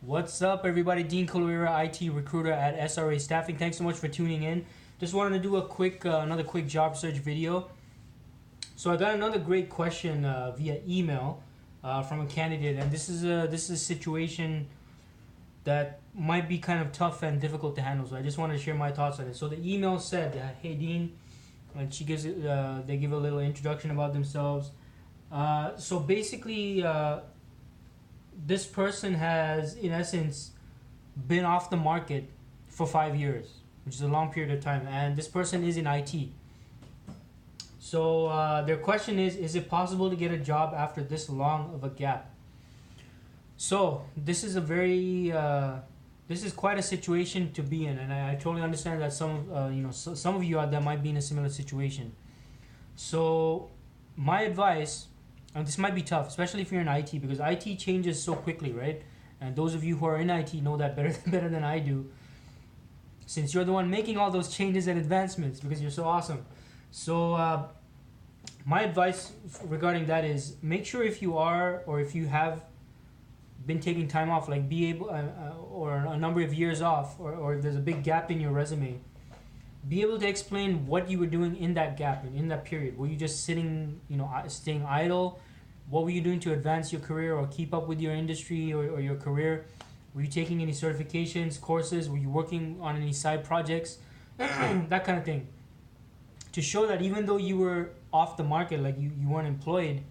What's up, everybody? Dean Colera, IT recruiter at SRA Staffing. Thanks so much for tuning in. Just wanted to do a quick, another quick job search video. So I got another great question via email from a candidate, and this is a situation that might be kind of tough and difficult to handle. So I just wanted to share my thoughts on it. So the email said, "Hey Dean," and she gives it. They give a little introduction about themselves. So basically. This person has, in essence, been off the market for 5 years, which is a long period of time, and this person is in IT. So their question is it possible to get a job after this long of a gap? So this is a very, this is quite a situation to be in, and I totally understand that some of you out there might be in a similar situation. So my advice, and this might be tough, especially if you're in IT, because IT changes so quickly, right? And those of you who are in IT know that better than I do, since you're the one making all those changes and advancements because you're so awesome. So my advice regarding that is make sure if you are or if you have been taking time off, like be able or a number of years off, or if there's a big gap in your resume, be able to explain what you were doing in that gap and in that period. Were you just sitting, staying idle? What were you doing to advance your career or keep up with your industry or your career? Were you taking any certifications, courses? Were you working on any side projects? That kind of thing. To show that even though you were off the market, like you weren't employed,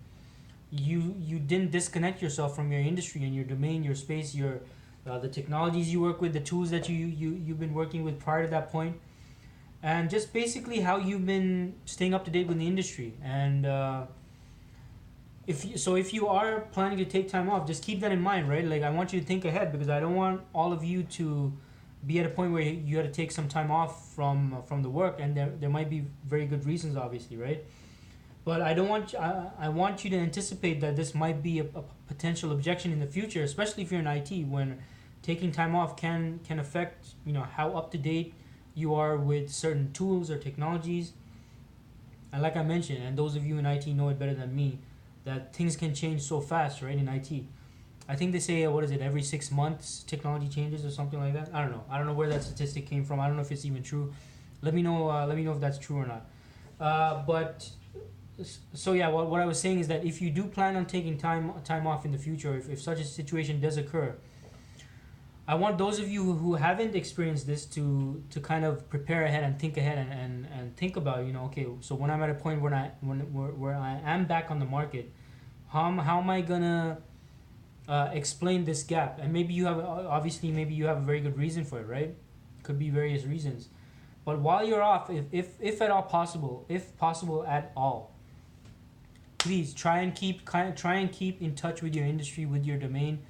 you didn't disconnect yourself from your industry and your domain, your space, your the technologies you work with, the tools that you've been working with prior to that point, and just basically how you've been staying up to date with the industry. And if you are planning to take time off, just keep that in mind, right? Like I want you to think ahead, because I don't want all of you to be at a point where you had to take some time off from the work, and there might be very good reasons, obviously, right? But I don't want I want you to anticipate that this might be a potential objection in the future, especially if you're in IT, when taking time off can affect how up to date you are with certain tools or technologies. And like I mentioned, and those of you in IT know it better than me, that things can change so fast, right, in IT. I think they say, what is it, every 6 months technology changes or something like that. I don't know. I don't know where that statistic came from. I don't know if it's even true. Let me know. Let me know if that's true or not. So yeah, what I was saying is that if you do plan on taking time off in the future, if such a situation does occur, I want those of you who haven't experienced this to kind of prepare ahead and think ahead and think about, okay, so when I'm at a point where I am back on the market, how am I gonna explain this gap? And maybe you have a very good reason for it, right? Could be various reasons. But while you're off, if at all possible, if possible at all, please try and keep in touch with your industry, with your domain.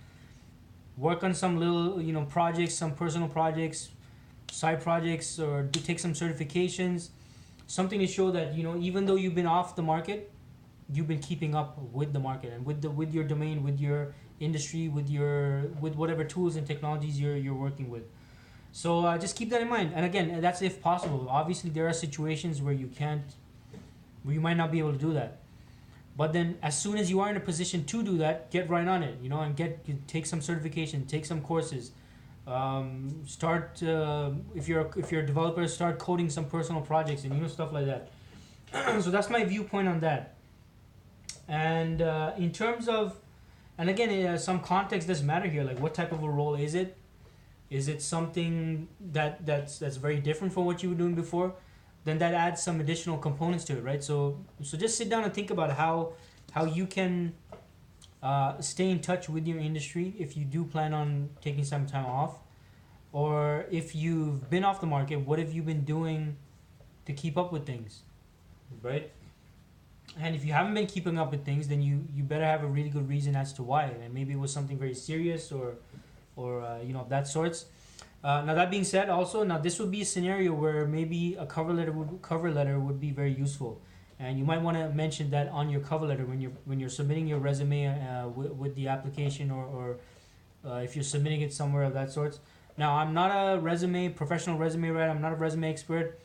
Work on some little projects, some personal projects, side projects, or take some certifications, something to show that even though you've been off the market, you've been keeping up with the market and with your domain, with your industry, with whatever tools and technologies you're working with. So just keep that in mind. And again, that's if possible. Obviously, there are situations where you might not be able to do that. But then, as soon as you are in a position to do that, get right on it, and take some certification, take some courses. Start if you're a developer, start coding some personal projects and stuff like that. So that's my viewpoint on that. And in terms of, and again, some context does matter here. Like, what type of a role is it? Is it something that's very different from what you were doing before? Then that adds some additional components to it, right? So just sit down and think about how you can stay in touch with your industry if you do plan on taking some time off, or if you've been off the market, what have you been doing to keep up with things, right? And if you haven't been keeping up with things, then you better have a really good reason as to why, and maybe it was something very serious or of that sorts. Now that being said, also now this would be a scenario where maybe a cover letter would be very useful, and you might want to mention that on your cover letter when you're submitting your resume with the application, or if you're submitting it somewhere of that sorts. Now I'm not a professional resume writer. I'm not a resume expert.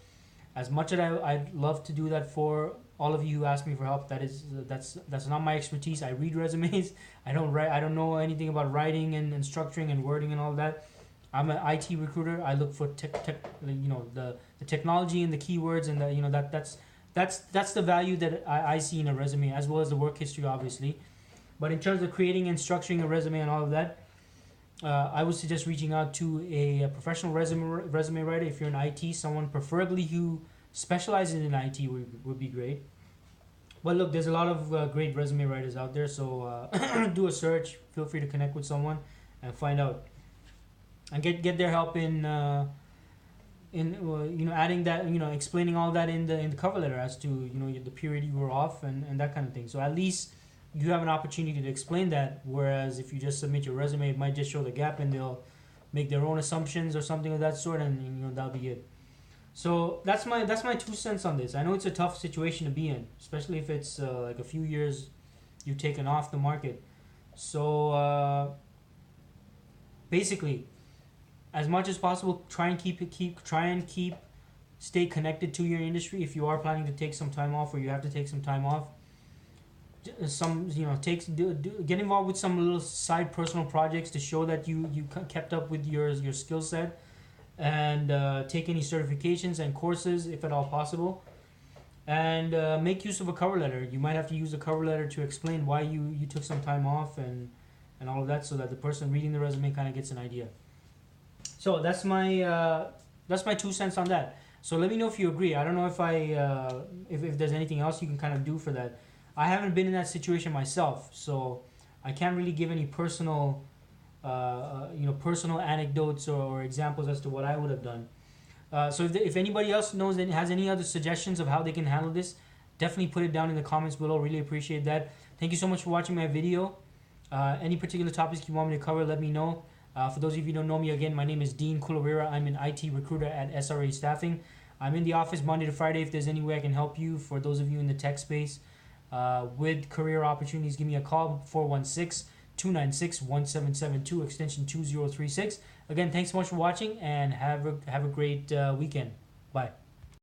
As much as I'd love to do that for all of you who ask me for help. That's not my expertise. I read resumes. I don't write. I don't know anything about writing and structuring and wording and all that. I'm an IT recruiter. I look for the technology and the keywords and that's the value that I see in a resume, as well as the work history, obviously. But in terms of creating and structuring a resume and all of that, I would suggest reaching out to a professional resume writer. If you're in IT, someone preferably who specializes in IT would be great. But look, there's a lot of great resume writers out there, so do a search. Feel free to connect with someone and find out, and get their help in adding that, explaining all that in the cover letter as to the period you were off and that kind of thing. So at least you have an opportunity to explain that. Whereas if you just submit your resume, it might just show the gap and they'll make their own assumptions or something of that sort, and that'll be it. So that's my 2 cents on this. I know it's a tough situation to be in, especially if it's like a few years you've taken off the market. So basically, as much as possible, try and stay connected to your industry. If you are planning to take some time off, or you have to take some time off, get involved with some little side personal projects to show that you kept up with your skill set, and take any certifications and courses if at all possible, and make use of a cover letter. You might have to use a cover letter to explain why you took some time off and all of that, so that the person reading the resume kind of gets an idea. So that's my 2 cents on that. So let me know if you agree. I don't know if there's anything else you can kind of do for that. I haven't been in that situation myself, so I can't really give any personal anecdotes or examples as to what I would have done. So if anybody else knows and has any other suggestions of how they can handle this, definitely put it down in the comments below. Really appreciate that. Thank you so much for watching my video. Any particular topics you want me to cover, let me know. For those of you who don't know me, again, my name is Dean Kulawira. I'm an IT recruiter at SRA Staffing. I'm in the office Monday to Friday. If there's any way I can help you, for those of you in the tech space with career opportunities, give me a call, 416-296-1772, extension 2036. Again, thanks so much for watching, and have a great weekend. Bye.